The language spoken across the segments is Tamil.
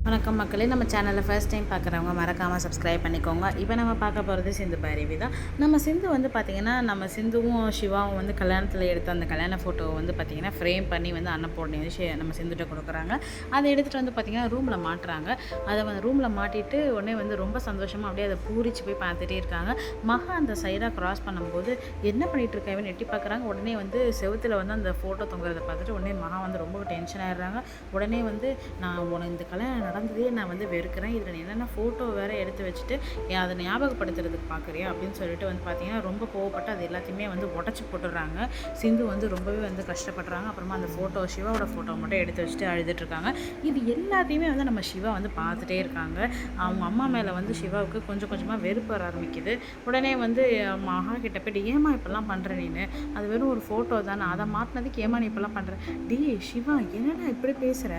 வணக்கம் மக்களே, நம்ம சேனலில் ஃபர்ஸ்ட் டைம் பார்க்குறவங்க மறக்காமல் சப்ஸ்கிரைப் பண்ணிக்கோங்க. இப்போ நம்ம பார்க்க போகிறது சிந்து பைரவி தான். நம்ம சிந்து வந்து பார்த்திங்கன்னா, நம்ம சிந்துவும் சிவாவும் வந்து கல்யாணத்தில் எடுத்த அந்த கல்யாண ஃபோட்டோவை வந்து பார்த்திங்கன்னா ஃப்ரேம் பண்ணி வந்து அன்னபூர்ணி வந்து நம்ம சிந்துகிட்ட கொடுக்குறாங்க. அதை எடுத்துகிட்டு வந்து பார்த்திங்கன்னா ரூமில் மாட்டுறாங்க. அதை வந்து ரூமில் மாட்டிட்டு உடனே வந்து ரொம்ப சந்தோஷமாக அப்படியே அதை பூரிச்சு போய் பார்த்துட்டே இருக்காங்க. மகா அந்த சைடாக க்ராஸ் பண்ணும்போது என்ன பண்ணிகிட்டு இருக்காங்கன்னு எட்டி பார்க்குறாங்க. உடனே வந்து செவுத்தில் வந்து அந்த ஃபோட்டோ தொங்குறதை பார்த்துட்டு உடனே மகா வந்து ரொம்ப டென்ஷன் ஆகிடுறாங்க. உடனே வந்து நான் உனக்கு இந்த கல்யாணம் நடந்ததே நான் வந்து வெறுக்கிறேன், இதில் என்னென்ன ஃபோட்டோ வேறு எடுத்து வச்சுட்டு அதை ஞாபகப்படுத்துறதுக்கு பார்க்குறியா அப்படின்னு சொல்லிட்டு வந்து பார்த்தீங்கன்னா ரொம்ப கோவப்பட்டு அது எல்லாத்தையுமே வந்து உடச்சி போட்டுடுறாங்க. சிந்து வந்து ரொம்பவே வந்து கஷ்டப்படுறாங்க. அப்புறமா அந்த ஃபோட்டோ சிவாவோட ஃபோட்டோ மட்டும் எடுத்து வச்சுட்டு அழுதுட்ருக்காங்க. இது எல்லாத்தையுமே வந்து நம்ம சிவா வந்து பார்த்துட்டே இருக்காங்க. அவங்க அம்மா மேலே வந்து சிவாவுக்கு கொஞ்சம் கொஞ்சமாக வெறுப்பு வர ஆரம்பிக்குது. உடனே வந்து மகா கிட்ட போய்ட்டு ஏமா இப்படிலாம் பண்ணுற நீனு, அது வெறும் ஒரு ஃபோட்டோ தானே, அதை மாட்டினதுக்கு ஏமா நீ இப்படிலாம் பண்ணுற, டி சிவா என்னடா இப்படி பேசுகிற,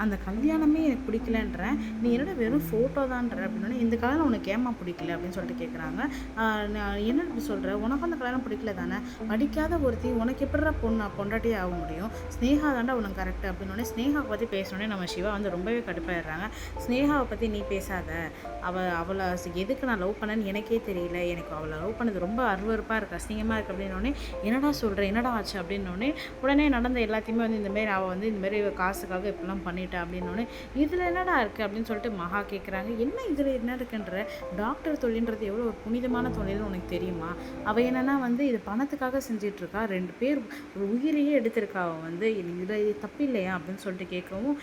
அந்த கல்யாணமே எனக்கு பிடிக்கலன்றேன், நீ என்னடா வெறும் ஃபோட்டோ தான்ற அப்படின்னா, இந்த கல்யாணம் உனக்கு ஏமா பிடிக்கல அப்படின்னு சொல்லிட்டு கேட்குறாங்க. என்ன இப்படி சொல்கிற, உனக்கு அந்த கல்யாணம் பிடிக்கல தானே, படிக்காத ஒருத்தி உனக்கு எப்படிடா பொண்டாட்டியே ஆக முடியும், ஸ்னேகா தாண்டா உனக்கு கரெக்டு அப்படின்னோடனே ஸ்னேகாவை பற்றி பேசணுன்னே நம்ம சிவா வந்து ரொம்பவே கடுப்பாயிடுறாங்க. ஸ்னேகாவை பற்றி நீ பேசாத, அவளை எதுக்கு நான் லவ் பண்ணேன்னு எனக்கே தெரியல, எனக்கு அவளை லவ் பண்ணது ரொம்ப அருவருப்பாக இருக்குது, அசிங்கமாக இருக்குது அப்படின்னோடனே என்னடா சொல்கிறேன், என்னடா ஆச்சு அப்படின்னோடனே உடனே நடந்த எல்லாத்தையுமே வந்து இந்தமாரி அவள் வந்து இந்தமாரி காசுக்காக இப்படிலாம் பண்ணிட்டா அப்படின்னோடனே இதில் என்னடா இருக்குது அப்படின்னு சொல்லிட்டு மகா கேட்குறாங்க. என்ன இதில் என்ன இருக்குன்ற, டாக்டர் தொழில்ன்றது எவ்வளோ ஒரு புனிதமான தொழில்னு உனக்கு தெரியுமா, அவள் என்னென்னா வந்து இது பணத்துக்காக செஞ்சிட்ருக்கா, 2 பேர் ஒரு உயிரையே எடுத்திருக்கா, அவள் வந்து இதில் தப்பு இல்லையா அப்படின்னு சொல்லிட்டு கேட்கவும்,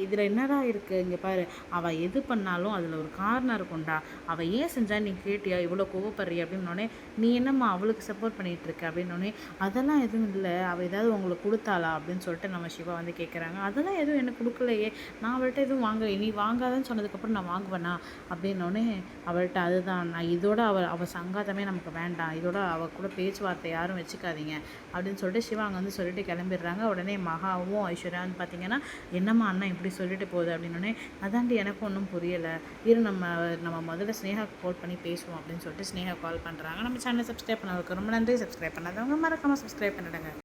இதில் என்னடா இருக்குது, இங்கே பாரு, அவள் எது பண்ணாலும் அதில் ஒரு காரணம் இருக்கும்டா, அவள் ஏன் செஞ்சா நீ கேட்டியா, இவ்வளோ கோவப்படுறிய அப்படின்னோடனே நீ என்னம்மா அவளுக்கு சப்போர்ட் பண்ணிகிட்டு இருக்க அப்படின்னோடனே அதெல்லாம் எதுவும் இல்லை, அவள் ஏதாவது உங்களுக்கு கொடுத்தாளா அப்படின்னு சொல்லிட்டு நம்ம சிவா வந்து கேட்குறாங்க. அதெல்லாம் எதுவும் எனக்கு கொடுக்கலையே, நான் அவள்கிட்ட எதுவும் வாங்கலை, நீ வாங்காதன்னு சொன்னதுக்கப்புறம் நான் வாங்குவேனா அப்படின்னோடனே அவள்கிட்ட அதுதான் நான் இதோட அவள் சங்காதமே நமக்கு வேண்டாம், இதோட அவள் கூட பேச்சுவார்த்தை யாரும் வச்சுக்காதீங்க அப்படின்னு சொல்லிட்டு சிவா அங்கே வந்து சொல்லிட்டு கிளம்பிடுறாங்க. உடனே மகாவும் ஐஸ்வர்யா வந்து பார்த்திங்கன்னா என்னம்மா அண்ணா இப்படி சொல்லிட்டு போகுது அப்படின்னோடனே அதாண்டி எனக்கு ஒன்றும் புரியலை, இரு நம்ம முதல்ல ஸ்னேகாவுக்கு கால் பண்ணி பேசுவோம் அப்படின்னு சொல்லிட்டு ஸ்னேகா கால் பண்ணுறாங்க. நம்ம சேனலை சப்ஸ்கிரைப் பண்ணதுக்கு ரொம்ப நன்றி. சப்ஸ்கிரைப் பண்ணாதவங்க மறக்காமல் சப்ஸ்கிரைப் பண்ணிடுங்க.